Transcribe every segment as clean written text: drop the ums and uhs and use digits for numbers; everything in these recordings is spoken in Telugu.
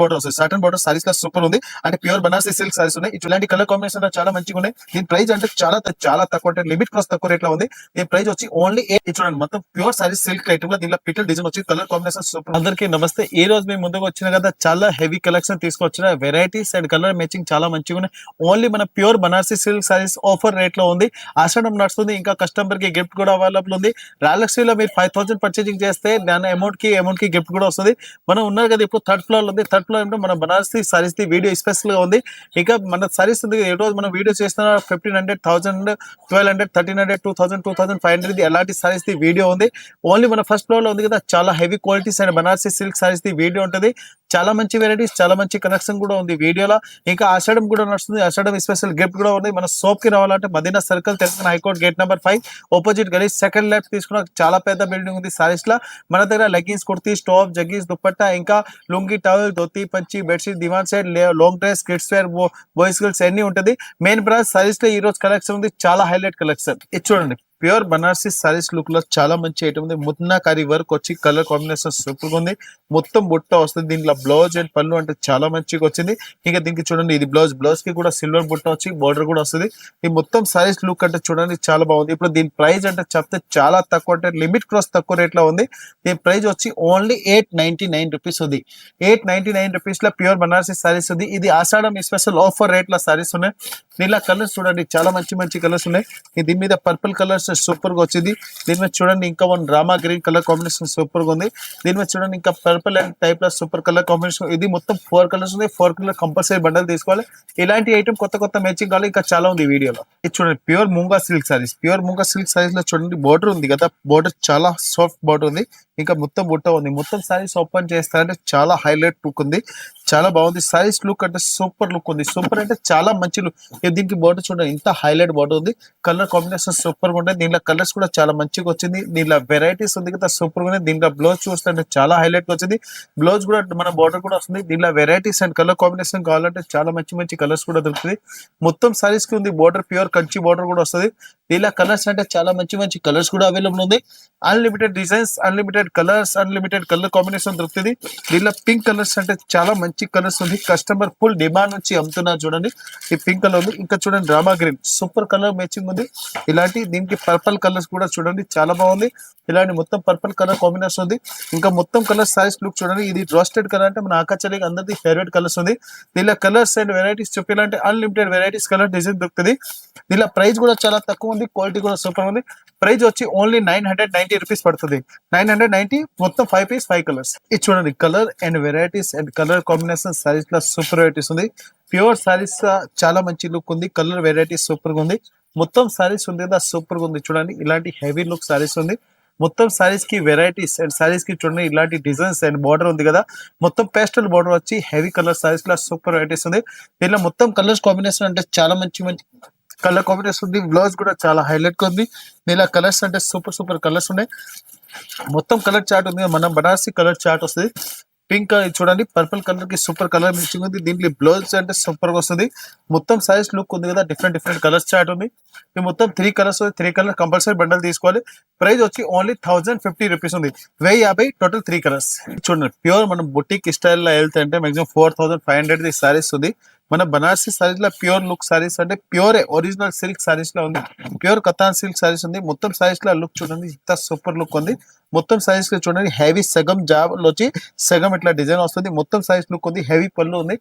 బోర్డర్ వస్తుంది. సాటన్ బోర్డర్ సారీస్ లా సూపర్ ఉంది. అంటే ప్యూర్ బనారసి సిల్క్ సారీస్ ఉన్నాయి. ఇట్లాంటి కలర్ కాంబినేషన్ చాలా మంచిగా ఉన్నాయి. దీని ప్రైస్ అంటే చాలా తక్కువ, అంటే లిమిట్ క్రాస్ తక్కువ రేట్ లో ఉంది. దీని ప్రైస్ వచ్చి ఓన్లీ చూడండి, మొత్తం ప్యూర్ సారీస్ సిల్క్ ఐటమ్ లో దీనిలో పిటల్ డిజైన్ వచ్చి కలర్ కాంబినేషన్ సూపర్. అందరికీ నమస్తే. ఈ రోజు మేము ముందుకు వచ్చిన కదా చాలా హెవీ కలెక్షన్ తీసుకొచ్చిన వెరైటీస్ అండ్ కలర్ మ్యాచింగ్ చాలా మంచిగా ఉన్నాయి. ఓన్లీ మన pure Banarasi silk saris offer rate లో ఉంది. ఆషాఢం నడుస్తుంది. ఇంకా కస్టమర్ కి గిఫ్ట్ కూడా అవైలబుల్ ఉంది. రాయలక్ష్మిలో మీరు 5000 పర్చేజింగ్ చేస్తే దాని అమౌంట్ కి గిఫ్ట్ కూడా వస్తుంది. మనం ఉన్నారు కదా ఇప్పుడు థర్డ్ ఫ్లోర్ ఉంది. థర్డ్ ఫ్లోర్ అంటే మన Banarasi saris the video special గా ఉంది. ఇక మన సారీస్ ఉంది. ఈ రోజు మనం వీడియో చేస్తున్న 1500, 1000, 1200, 1300, 2000, 2500 ఎలాంటి సారీస్ ది వీడియో ఉంది. ఓన్లీ మన ఫస్ట్ ఫ్లోర్ లో ఉంది కదా, చాలా heavy qualities and Banarasi silk saris the video ఉంటుంది. చాలా మంచి వెరైటీస్, చాలా మంచి కలెక్షన్ కూడా ఉంది వీడియోలో. ఇంకా ఆషాఢం కూడా నడుస్తుంది. ఆషాఢం స్పెషల్ గిఫ్ట్ కూడా ఉంది. మన షాప్ కి రావాలంటే Madina circle, Telangana high court gate number 5 opposite గలీ సెకండ్ లెఫ్ట్ తీసుకున్న చాలా పెద్ద బిల్డింగ్ ఉంది సారీస్ లా. మన దగ్గర leggings, kurti, stop, jeggings, dupatta, ఇంకా లుంగి, టవల్, ధోతి, పంచి, bedsheet, divan set, long dress, kids wear, boys girls అన్ని ఉంటుంది. మెయిన్ బ్రాంచ్ సారీస్ లో ఈ రోజు కలెక్షన్ ఉంది. చాలా హైలైట్ కలెక్షన్. ఇది చూడండి, ప్యూర్ బనారసి సారీస్ లుక్ లో చాలా మంచి ఐటమ్ ఉంది. ముత్నాకారి వర్క్ వచ్చి కలర్ కాంబినేషన్ సూపర్ ఉంది. మొత్తం బుట్ట వస్తుంది. దీంట్లో బ్లౌజ్ అండ్ పళ్ళు అంటే చాలా మంచిగా వచ్చింది. ఇంకా దీనికి చూడండి, ఇది బ్లౌజ్ కి కూడా సిల్వర్ బుట్ట వచ్చి బోర్డర్ కూడా వస్తుంది. ఈ మొత్తం సారీస్ లుక్ అంటే చూడండి చాలా బాగుంది. ఇప్పుడు దీని ప్రైస్ అంటే చెప్తే చాలా తక్కువ, అంటే లిమిట్ క్రాస్ తక్కువ రేట్ లో ఉంది. దీని ప్రైస్ వచ్చి ఓన్లీ 899 రూపీస్ ఉంది. 899 రూపీస్ లో ప్యూర్ బనారసి సారీస్ ఉంది. ఇది ఆషాఢం స్పెషల్ ఆఫర్ రేట్ లో సారీస్ ఉన్నాయి. దీనిలో కలర్స్ చూడండి, చాలా మంచి కలర్స్ ఉన్నాయి. దీని మీద పర్పుల్ కలర్స్ సూపర్ గా వచ్చింది. దీని మీద చూడండి ఇంకా one Rama green colour combination super గా ఉంది. దీని మీద చూడండి ఇంకా పర్పుల్ అండ్ టైప్ లో సూపర్ కలర్ కాంబినేషన్. ఇది మొత్తం 4 కలర్స్ ఉంది. 4 కలర్ కంపల్సరీ బండల్ తీసుకోవాలి. ఇలాంటి ఐటమ్ కొత్త మ్యాచింగ్ కావాలి. ఇంకా చాలా ఉంది వీడియోలో. ఇది చూడండి, pure munga silk saris. Pure munga silk saris లో చూడండి బోర్డర్ ఉంది కదా, బోర్డర్ చాలా సాఫ్ట్ బోర్డర్ ఉంది. ఇంకా మొత్తం బుట్ట ఉంది. మొత్తం సారీస్ ఓపెన్ చేస్తారంటే చాలా హైలైట్ లుక్ ఉంది. చాలా బాగుంది. సారీస్ లుక్ అంటే సూపర్ లుక్ ఉంది. సూపర్ అంటే చాలా మంచి లుక్. దీనికి బోర్డర్ చూడండి, ఇంత హైలైట్ బోర్డర్ ఉంది. కలర్ కాంబినేషన్ సూపర్ గా ఉంటాయి. దీంట్లో కలర్స్ కూడా చాలా మంచిగా వచ్చింది. దీంట్లో వెరైటీస్ ఉంది కదా, సూపర్ గా ఉంది. దీంట్లో బ్లౌజ్ చూస్తుంటే చాలా హైలైట్ గా వచ్చింది. బ్లౌజ్ కూడా మన బోర్డర్ కూడా వస్తుంది. దీంట్లో వెరైటీస్ అండ్ కలర్ కాంబినేషన్ కావాలంటే చాలా మంచి కలర్స్ కూడా దొరుకుతుంది. మొత్తం సారీస్ కి ఉంది బోర్డర్, ప్యూర్ కంచి బోర్డర్ కూడా వస్తుంది. దీంట్లో కలర్స్ అంటే చాలా మంచి కలర్స్ కూడా అవైలబుల్ ఉంది. Unlimited designs, unlimited colours, unlimited colour combination దొరుకుతుంది. దీంట్లో పింక్ కలర్స్ అంటే చాలా మంచి కలర్స్ ఉంది. కస్టమర్ ఫుల్ డిమాండ్ నుంచి అమ్ముతున్నారు చూడండి. ఈ పింక్ కలర్ ఉంది. ఇంకా చూడండి Rama green super colour matching ఉంది. ఇలాంటి దీనికి పర్పుల్ కలర్స్ కూడా చూడండి చాలా బాగుంది. ఇలాంటి మొత్తం పర్పుల్ కలర్ కాంబినేషన్ ఉంది. ఇంకా మొత్తం కలర్ సారీస్ లుక్ చూడండి. ఇది రోస్టెడ్ కలర్ అంటే మన ఆకాచలికి అందరిది ఫేవరెట్ కలర్స్ ఉంది. దీనిలో కలర్స్ అండ్ వెరైటీస్ చెప్పాలంటే అన్లిమిటెడ్ వెరైటీస్ కలర్ డిజైన్ దొరుకుతుంది. దీనిలో ప్రైస్ కూడా చాలా తక్కువ ఉంది. క్వాలిటీ కూడా సూపర్ ఉంది. ప్రైస్ వచ్చి ఓన్లీ 990 రూపీస్ పడుతుంది. 990, మొత్తం 5 పీస్ 5 కలర్స్. ఇది చూడండి, colour and varieties and colour combination saris లో సూపర్ వెరైటీస్ ఉంది. ప్యూర్ సారీస్ చాలా మంచి లుక్ ఉంది. కలర్ వెరైటీస్ సూపర్ గా ఉంది. మొత్తం సారీస్ ఉంది కదా, సూపర్ గా ఉంది. చూడండి, ఇలాంటి హెవీ లుక్ సారీస్ ఉంది. మొత్తం సారీస్ కి వెరైటీస్ అండ్ సారీస్ కి చూడండి ఇలాంటి డిజైన్స్ అండ్ బార్డర్ ఉంది కదా, మొత్తం పేస్టల్ బార్డర్ వచ్చి హెవీ కలర్ సారీస్ లో సూపర్ వెరైటీస్ ఉంది. దీనిలో మొత్తం కలర్స్ కాంబినేషన్ అంటే చాలా మంచి కలర్ కాంబినేషన్ ఉంది. బ్లౌజ్ కూడా చాలా హైలైట్ గా ఉంది. దీనిలో కలర్స్ అంటే సూపర్ కలర్స్ ఉన్నాయి. మొత్తం కలర్ చార్ట్ ఉంది. మనం బనారసి కలర్ చార్ట్ వస్తుంది. పింక్ చూడండి, పర్పుల్ కలర్ కి సూపర్ కలర్ మ్యాచింగ్ ఉంది. దీంట్లో బ్లౌజ్ అంటే సూపర్ గా వస్తుంది. మొత్తం సైజ్ లుక్ ఉంది కదా, డిఫరెంట్ కలర్స్ చార్ట్ ఉంది. ఈ మొత్తం 3 కలర్స్, 3 కలర్ కంపల్సరీ బండల్ తీసుకోవాలి. ప్రైస్ వచ్చి ఓన్లీ 1050 రూపీస్ ఉంది. 1050, టోటల్ 3 కలర్స్. చూడండి, ప్యూర్ మనం బుటిక్ స్టైల్ లో వెళ్తే అంటే మాక్సిమం 4500 సారీస్ ఉంది. మన బనారసి సారీస్ లో ప్యూర్ లుక్ సారీస్ అంటే ప్యూర్ ఒరిజినల్ సిల్క్ సారీస్ లో ఉంది. ప్యూర్ కథాన్ సిల్క్ సారీస్ ఉంది. మొత్తం సారీస్ లో లుక్ చూడండి, ఇంత సూపర్ లుక్ ఉంది. మొత్తం సారీస్ లో చూడండి హెవీ సగం జాబ్ వచ్చి సగం ఇట్లా డిజైన్ వస్తుంది. మొత్తం సారీస్ లుక్ ఉంది. హెవీ పళ్ళు ఉంది.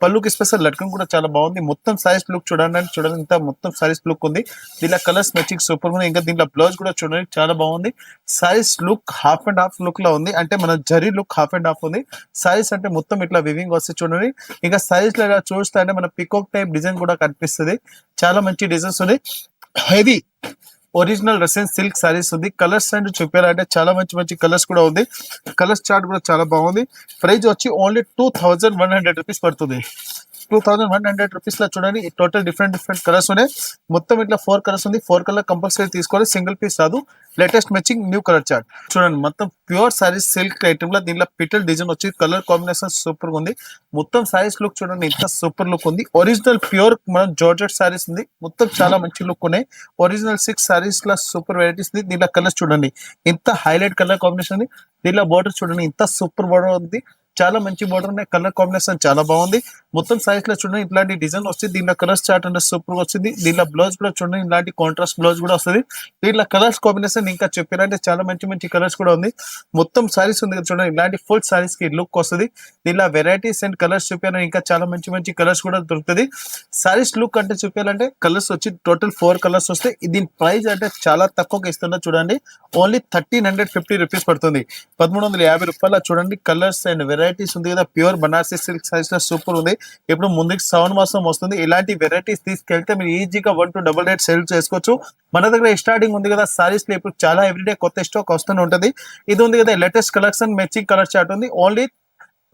పళ్ళుకి స్పెషల్ లట్కన్ కూడా చాలా బాగుంది. మొత్తం సారీస్ లుక్ చూడండి ఇంత మొత్తం సారీస్ లుక్ ఉంది. దీనిలో కలర్స్ మ్యాచింగ్ సూపర్ ఉంది. ఇంకా దీంట్లో బ్లౌజ్ కూడా చూడండి చాలా బాగుంది. Saris look half and half look లో ఉంది. అంటే మన zari look half and half ఉంది. సారీస్ అంటే మొత్తం ఇట్లా వివింగ్ వస్తే చూడండి. ఇంకా సారీస్ లో చూస్తే అంటే మన పికాక్ టైప్ డిజైన్ కూడా కనిపిస్తుంది. చాలా మంచి డిజైన్స్ ఉంది. హెవీ ఒరిజినల్ రసెన్ సిల్క్ సారీస్ ఉంది. కలర్స్ అండ్ చెప్పారంటే చాలా మంచి కలర్స్ కూడా ఉంది. కలర్స్ చార్ట్ కూడా చాలా బాగుంది. ప్రైస్ వచ్చి ఓన్లీ 2100 రూపీస్ పడుతుంది. 2100 రూపీస్ లో చూడండి టోటల్ డిఫరెంట్ కలర్స్ ఉన్నాయి. మొత్తం ఇట్లా 4 కలర్స్ ఉంది. 4 కలర్ కంపల్సరీ తీసుకోవాలి. సింగిల్ పీస్ రాదు. Latest matching new colour chart చూడండి. మొత్తం ప్యూర్ సారీస్ సిల్క్ ఐటమ్ లో దీనిలో పిటల్ డిజైన్ వచ్చి కలర్ కాంబినేషన్ సూపర్ గా ఉంది. మొత్తం సారీస్ లుక్ చూడండి, ఇంత సూపర్ లుక్ ఉంది. ఒరిజినల్ ప్యూర్ మనం జార్జెట్ సారీస్ ఉంది. మొత్తం చాలా మంచి లుక్ ఉన్నాయి. ఒరిజినల్ 6 సారీస్ లో సూపర్ వెరైటీస్ ఉంది. దీనిలో కలర్స్ చూడండి, ఇంత హైలైట్ కలర్ కాంబినేషన్ ఉంది. దీనిలో బోర్డర్ చూడండి, ఇంత సూపర్ బోర్డర్ ఉంది. చాలా మంచి బోర్డర్ ఉన్నాయి. కలర్ కాంబినేషన్ చాలా బాగుంది. మొత్తం సారీస్ లో చూడండి ఇట్లాంటి డిజైన్ వస్తుంది. దీనిలో కలర్స్ చార్ట్ అంటే సూపర్ గా వచ్చింది. దీనిలో బ్లౌజ్ కూడా చూడండి ఇలాంటి కాంట్రాస్ట్ బ్లౌజ్ కూడా వస్తుంది. దీంట్లో కలర్స్ కాంబినేషన్ ఇంకా చెప్పారంటే చాలా మంచి మంచి కలర్స్ కూడా ఉంది. మొత్తం సారీస్ ఉంది కదా చూడండి ఇలాంటి ఫుల్ సారీస్ కి లుక్ వస్తుంది. దీనిలో వెరైటీస్ అండ్ కలర్స్ చూపాను. ఇంకా చాలా మంచి మంచి కలర్స్ కూడా దొరుకుతుంది. సారీస్ లుక్ అంటే చూపాలంటే కలర్స్ వచ్చి టోటల్ 4 కలర్స్ వస్తాయి. దీని ప్రైస్ అంటే చాలా తక్కువగా ఇస్తున్నా చూడండి. ఓన్లీ 1350 రూపీస్ పడుతుంది. 1350 రూపాయల చూడండి కలర్స్ అండ్ వెరైటీస్ ఉంది కదా. ప్యూర్ బనారసి సిల్క్ సారీస్ లో సూపర్ ఉంది. ఇప్పుడు ముందుకు శ్రావణ మాసం వస్తుంది. ఇలాంటి వెరైటీస్ తీసుకెళ్తే మీరు ఈజీగా 1 to డబుల్ రేట్ సేల్ చేసుకోవచ్చు. మన దగ్గర స్టార్టింగ్ ఉంది కదా సారీస్ లో ఇప్పుడు చాలా ఎవ్రీడే కొత్త స్టాక్ వస్తూనే ఉంటది. ఇది ఉంది కదా latest collection matching colour chart ఉంది. Only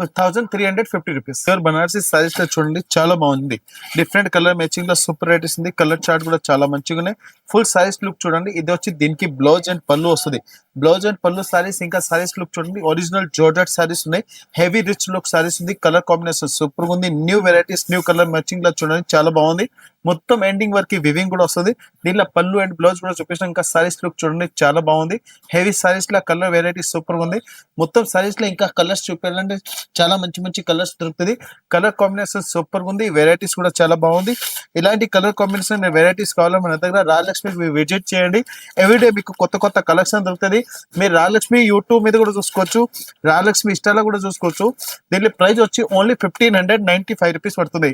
1350 rupees. Pure Banarasi saris లో చూడండి చాలా బాగుంది. డిఫరెంట్ కలర్ మ్యాచింగ్ లో సూపర్ వెరైటీస్ ఉంది. కలర్ చార్ట్ కూడా చాలా మంచిగా ఉన్నాయి. ఫుల్ సారీస్ లుక్ చూడండి. ఇది వచ్చి దీనికి బ్లౌజ్ అండ్ పళ్ళు వస్తుంది. బ్లౌజ్ అండ్ పళ్ళు సారీస్ ఇంకా సారీస్ లుక్ చూడండి. ఒరిజినల్ జోర్జెట్ సారీస్ ఉన్నాయి. హెవీ రిచ్ లుక్ సారీస్ ఉంది. కలర్ కాంబినేషన్ సూపర్ గా ఉంది. New varieties new colour matching లో చూడండి చాలా బాగుంది. మొత్తం ఎండింగ్ వరకు వివింగ్ కూడా వస్తుంది. దీనిలో పళ్ళు అండ్ బ్లౌజ్ కూడా చూపించిన ఇంకా సారీస్ లుక్ చూడండి చాలా బాగుంది. హెవీ సారీస్ లో కలర్ వెరైటీ సూపర్ గా ఉంది. మొత్తం సారీస్ లో ఇంకా కలర్స్ చూపించాలంటే చాలా మంచి మంచి కలర్స్ దొరుకుతుంది. కలర్ కాంబినేషన్ సూపర్ గా ఉంది. వెరైటీస్ కూడా చాలా బాగుంది. ఇలాంటి కలర్ కాంబినేషన్ వెరైటీస్ కావాలని మన దగ్గర రాజలక్ష్మి విజిట్ చేయండి. ఎవ్రీడే మీకు కొత్త కొత్త కలెక్షన్ దొరుకుతుంది. మీరు రాజలక్ష్మి యూట్యూబ్ మీద కూడా చూసుకోవచ్చు. రాజలక్ష్మి ఇన్స్టాలో కూడా చూసుకోవచ్చు. దీని ప్రైస్ వచ్చి ఓన్లీ 1595 రూపీస్ పడుతుంది.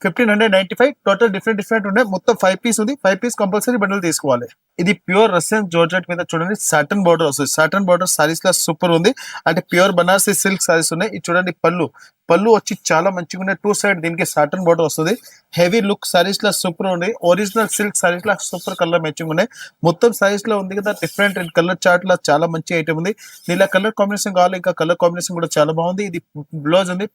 1595 టోటల్ డిఫరెంట్ ఉన్నాయి. మొత్తం 5 పీస్ ఉంది. 5 పీస్ కంపల్సరీ బండిల్ తీసుకోవాలి. ఇది ప్యూర్ రష్యన్ జోర్జెట్ మీద చూడండి సాటన్ బార్డర్ వస్తుంది. సాటన్ బార్డర్ సారీస్ లా సూపర్ ఉంది. అంటే ప్యూర్ బనారసి సిల్క్ సారీస్ ఉన్నాయి. ఇది చూడండి పళ్ళు వచ్చి చాలా మంచిగా ఉన్నాయి. 2 సైడ్ దీనికి సాటన్ బార్డర్ వస్తుంది. హెవీ లుక్ సారీస్ లా సూపర్ ఉంది. ఒరిజినల్ సిల్క్ సారీస్ లా సూపర్ కలర్ మ్యాచింగ్ ఉన్నాయి. మొత్తం సారీస్ లో ఉంది కదా డిఫరెంట్ కలర్ చార్ట్ లా చాలా మంచి ఐటమ్ ఉంది. దీనిలో కలర్ కాంబినేషన్ కావాలి. ఇంకా కలర్ కాంబినేషన్ కూడా చాలా బాగుంది. ఇది బ్లౌజ్ ఉంది.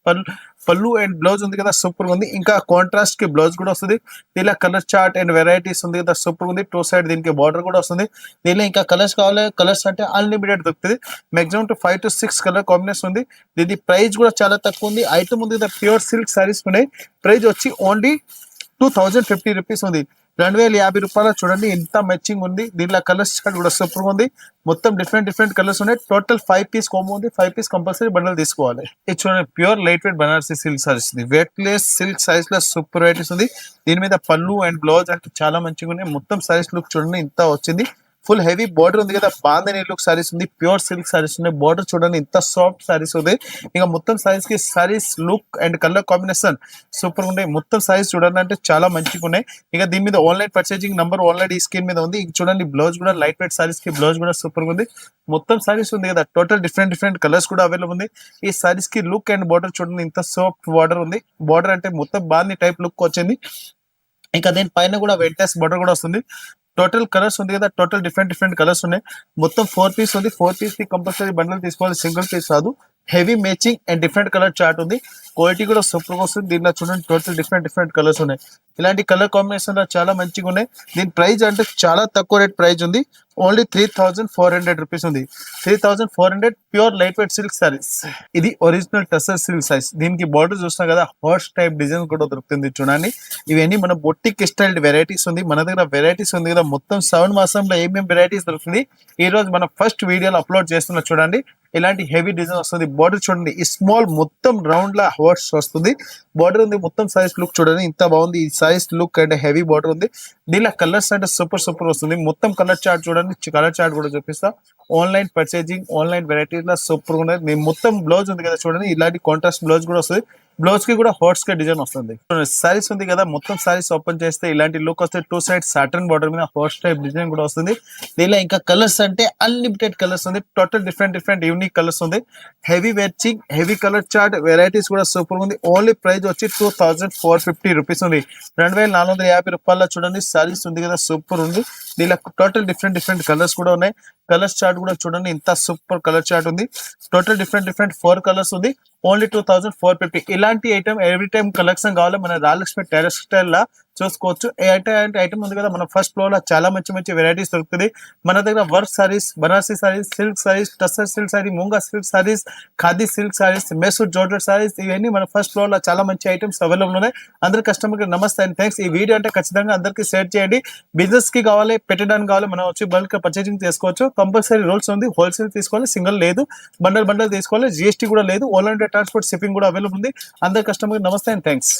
పళ్ళు అండ్ బ్లౌజ్ ఉంది కదా సూపర్ ఉంది. ఇంకా కాంట్రాస్ట్ కి బ్లౌజ్ కూడా వస్తుంది. దీనిలో కలర్ చార్ట్ అండ్ వెరైటీస్ ఉంది కదా సూపర్ ఉంది. 2 సైడ్ దీనికి బార్డర్ కూడా వస్తుంది. దీనిలో ఇంకా కలర్స్ కావాలి. కలర్స్ అంటే అన్లిమిటెడ్ దొరుకుతుంది. మాక్సిమం 5 to 6 కలర్ కాంబినేషన్ ఉంది. దీని ప్రైస్ కూడా చాలా తక్కువ ఉంది. ఐటమ్ ఉంది కదా ప్యూర్ సిల్క్ సారీస్ ఉన్నాయి. ప్రైస్ వచ్చి ఓన్లీ 2050 రూపీస్ ఉంది. 2050 రూపాయలు చూడండి ఎంత మ్యాచింగ్ ఉంది. దీనిలో కలర్స్ కూడా సూపర్ ఉంది. మొత్తం డిఫరెంట్ కలర్స్ ఉన్నాయి. టోటల్ 5 పీస్ కాంబో ఉంది. 5 పీస్ కంపల్సరీ బండల్ తీసుకోవాలి. ఇది చూడండి pure light weight Banarasi silk saris ఉంది. వెయిట్లెస్ సిల్క్ సారీస్ లో సూపర్ వెరైటీస్ ఉంది. దీని మీద పళ్ళు అండ్ బ్లౌజ్ అంటే చాలా మంచిగా ఉన్నాయి. మొత్తం సారీస్ లుక్ చూడండి ఇంత వచ్చింది. ఫుల్ హెవీ బార్డర్ ఉంది కదా. బాంధని లుక్ సారీస్ ఉంది. ప్యూర్ సిల్క్ సారీస్ ఉన్నాయి. బార్డర్ చూడండి ఇంత సాఫ్ట్ సారీస్ ఉంది. ఇక మొత్తం సారీస్ కి saris look and colour combination super ఉన్నాయి. మొత్తం సారీస్ చూడండి అంటే చాలా మంచిగా ఉన్నాయి. ఇక దీని మీద ఆన్లైన్ పర్చేజింగ్ నంబర్ ఆల్రెడీ ఈ స్క్రీన్ మీద ఉంది. ఇక చూడండి బ్లౌజ్ కూడా లైట్ వెయిట్ సారీస్ కి బ్లౌజ్ కూడా సూపర్ ఉంది. మొత్తం సారీస్ ఉంది కదా టోటల్ డిఫరెంట్ కలర్స్ కూడా అవైలబుల్ ఉంది. ఈ సారీస్ కి లుక్ అండ్ బార్డర్ చూడండి ఇంత సాఫ్ట్ బార్డర్ ఉంది. బార్డర్ అంటే మొత్తం బాంధని టైప్ లుక్ వచ్చింది. ఇంకా దీని పైన కూడా వెంటస్ బార్డర్ కూడా వస్తుంది. టోటల్ కలర్స్ ఉంది కదా టోటల్ డిఫరెంట్ కలర్స్ ఉన్నాయి. మొత్తం 4 పీస్ ఉంది. 4 పీస్ కి కంపల్సరీ బండిల్ తీసుకోవాలి. సింగిల్ పీస్ కాదు. Heavy matching and different colour chart ఉంది. క్వాలిటీ కూడా సూపర్ గా వస్తుంది. దీనిలో చూడండి టోటల్ డిఫరెంట్ కలర్స్ ఉన్నాయి. ఇలాంటి కలర్ కాంబినేషన్ లో చాలా మంచిగా ఉన్నాయి. దీని ప్రైస్ అంటే చాలా తక్కువ రేట్ ప్రైస్ ఉంది. ఓన్లీ 3400 రూపీస్ ఉంది. 3400 pure light wait silk saris. ఇది ఒరిజినల్ టసర్ సిల్క్ సారీస్. దీనికి బార్డర్ చూస్తున్నా కదా హార్స్ టైప్ డిజైన్ కూడా దొరుకుతుంది చూడండి. ఇవన్నీ మన బొట్టిక్ స్టైల్ వెరైటీస్ ఉంది. మన దగ్గర వెరైటీస్ ఉంది కదా మొత్తం 7 మాసంలో ఏమేమి వెరైటీస్ దొరుకుతుంది ఈ రోజు మనం ఫస్ట్ వీడియోలో అప్లోడ్ చేస్తున్నా చూడండి. ఇలాంటి హెవీ డిజైన్ వస్తుంది. బార్డర్ చూడండి ఈ స్మాల్ మొత్తం రౌండ్ లా హార్స్ వస్తుంది. బార్డర్ ఉంది. మొత్తం సైజ్ లుక్ చూడండి ఇంత బాగుంది. ఈ సైజ్ లుక్ అంటే హెవీ బార్డర్ ఉంది. దీనిలో కలర్స్ అంటే సూపర్ వస్తుంది. మొత్తం కలర్ చార్ట్ చూడండి. కలర్ చార్ట్ కూడా చూపిస్తా. ఆన్లైన్ పర్చేజింగ్ ఆన్లైన్ వెరైటీస్ లో సూపర్ ఉన్నాయి. నేను మొత్తం బ్లౌజ్ ఉంది కదా చూడండి ఇలాంటి కాంట్రాస్ట్ బ్లౌజ్ కూడా వస్తుంది. బ్లౌజ్ కి కూడా హార్ట్స్ కి డిజైన్ వస్తుంది. సారీస్ ఉంది కదా మొత్తం సారీస్ ఓపెన్ చేస్తే ఇలాంటి లుక్ వస్తుంది. 2 సైడ్ సాటర్న్ బార్డర్ మీద హార్ట్స్ టైప్ డిజైన్ కూడా వస్తుంది. దీనిలో ఇంకా కలర్స్ అంటే అన్లిమిటెడ్ కలర్స్ ఉంది. టోటల్ డిఫరెంట్ యూనిక్ కలర్స్ ఉంది. హెవీ వెచ్చింగ్ హెవీ కలర్ చార్ట్ వెరైటీస్ కూడా సూపర్ ఉంది. ఓన్లీ ప్రైస్ వచ్చి 2450 రూపీస్ ఉంది. 2450 రూపాయల చూడండి సారీస్ ఉంది కదా సూపర్ ఉంది. దీనిలో టోటల్ డిఫరెంట్ కలర్స్ కూడా ఉన్నాయి. కలర్స్ చార్ట్ కూడా చూడండి ఇంత సూపర్ కలర్ చార్ట్ ఉంది. టోటల్ డిఫరెంట్ 4 కలర్స్ ఉంది. ఓన్లీ 2450. ఇలాంటి ఐటమ్ ఎవ్రీ టైం కలెక్షన్ కావాలి మన రాజలక్ష్మి టెక్స్టైల్ లా చూసుకోవచ్చు. ఏ అంటే ఐటమ్ ఉంది కదా, మన ఫస్ట్ ఫ్లోర్ లో చాలా మంచి మంచి వెరైటీస్ దొరుకుతుంది. మన దగ్గర work saris, Banarasi saris, silk saris, tussar silk sari, Moonga silk saris, khadi silk saris, Mysore georgette saris, ఇవన్నీ మన ఫస్ట్ ఫ్లోర్ లో చాలా మంచి ఐటమ్స్ అవైలబుల్ ఉన్నాయి. అందరి కస్టమర్ కి నమస్తే అండ్ థ్యాంక్స్. ఈ వీడియో అంటే ఖచ్చితంగా అందరికి షేర్ చేయండి. బిజినెస్ కి కావాలి, పెట్టడానికి కావాలి, మనం వచ్చి బల్క్ పర్చేసింగ్ చేసుకోవచ్చు. కంపల్సరీ రూల్స్ ఉంది, హోల్సేల్ తీసుకోవాలి, సింగిల్ లేదు, బండల్ తీసుకోవాలి, జిఎస్టీ కూడా లేదు, ఓల్ ఇండియా ట్రాన్స్పోర్ట్ షిప్పింగ్ కూడా అవైలబుల్ ఉంది. అందరి కస్టమర్ కి నమస్తే అండ్ థ్యాంక్స్.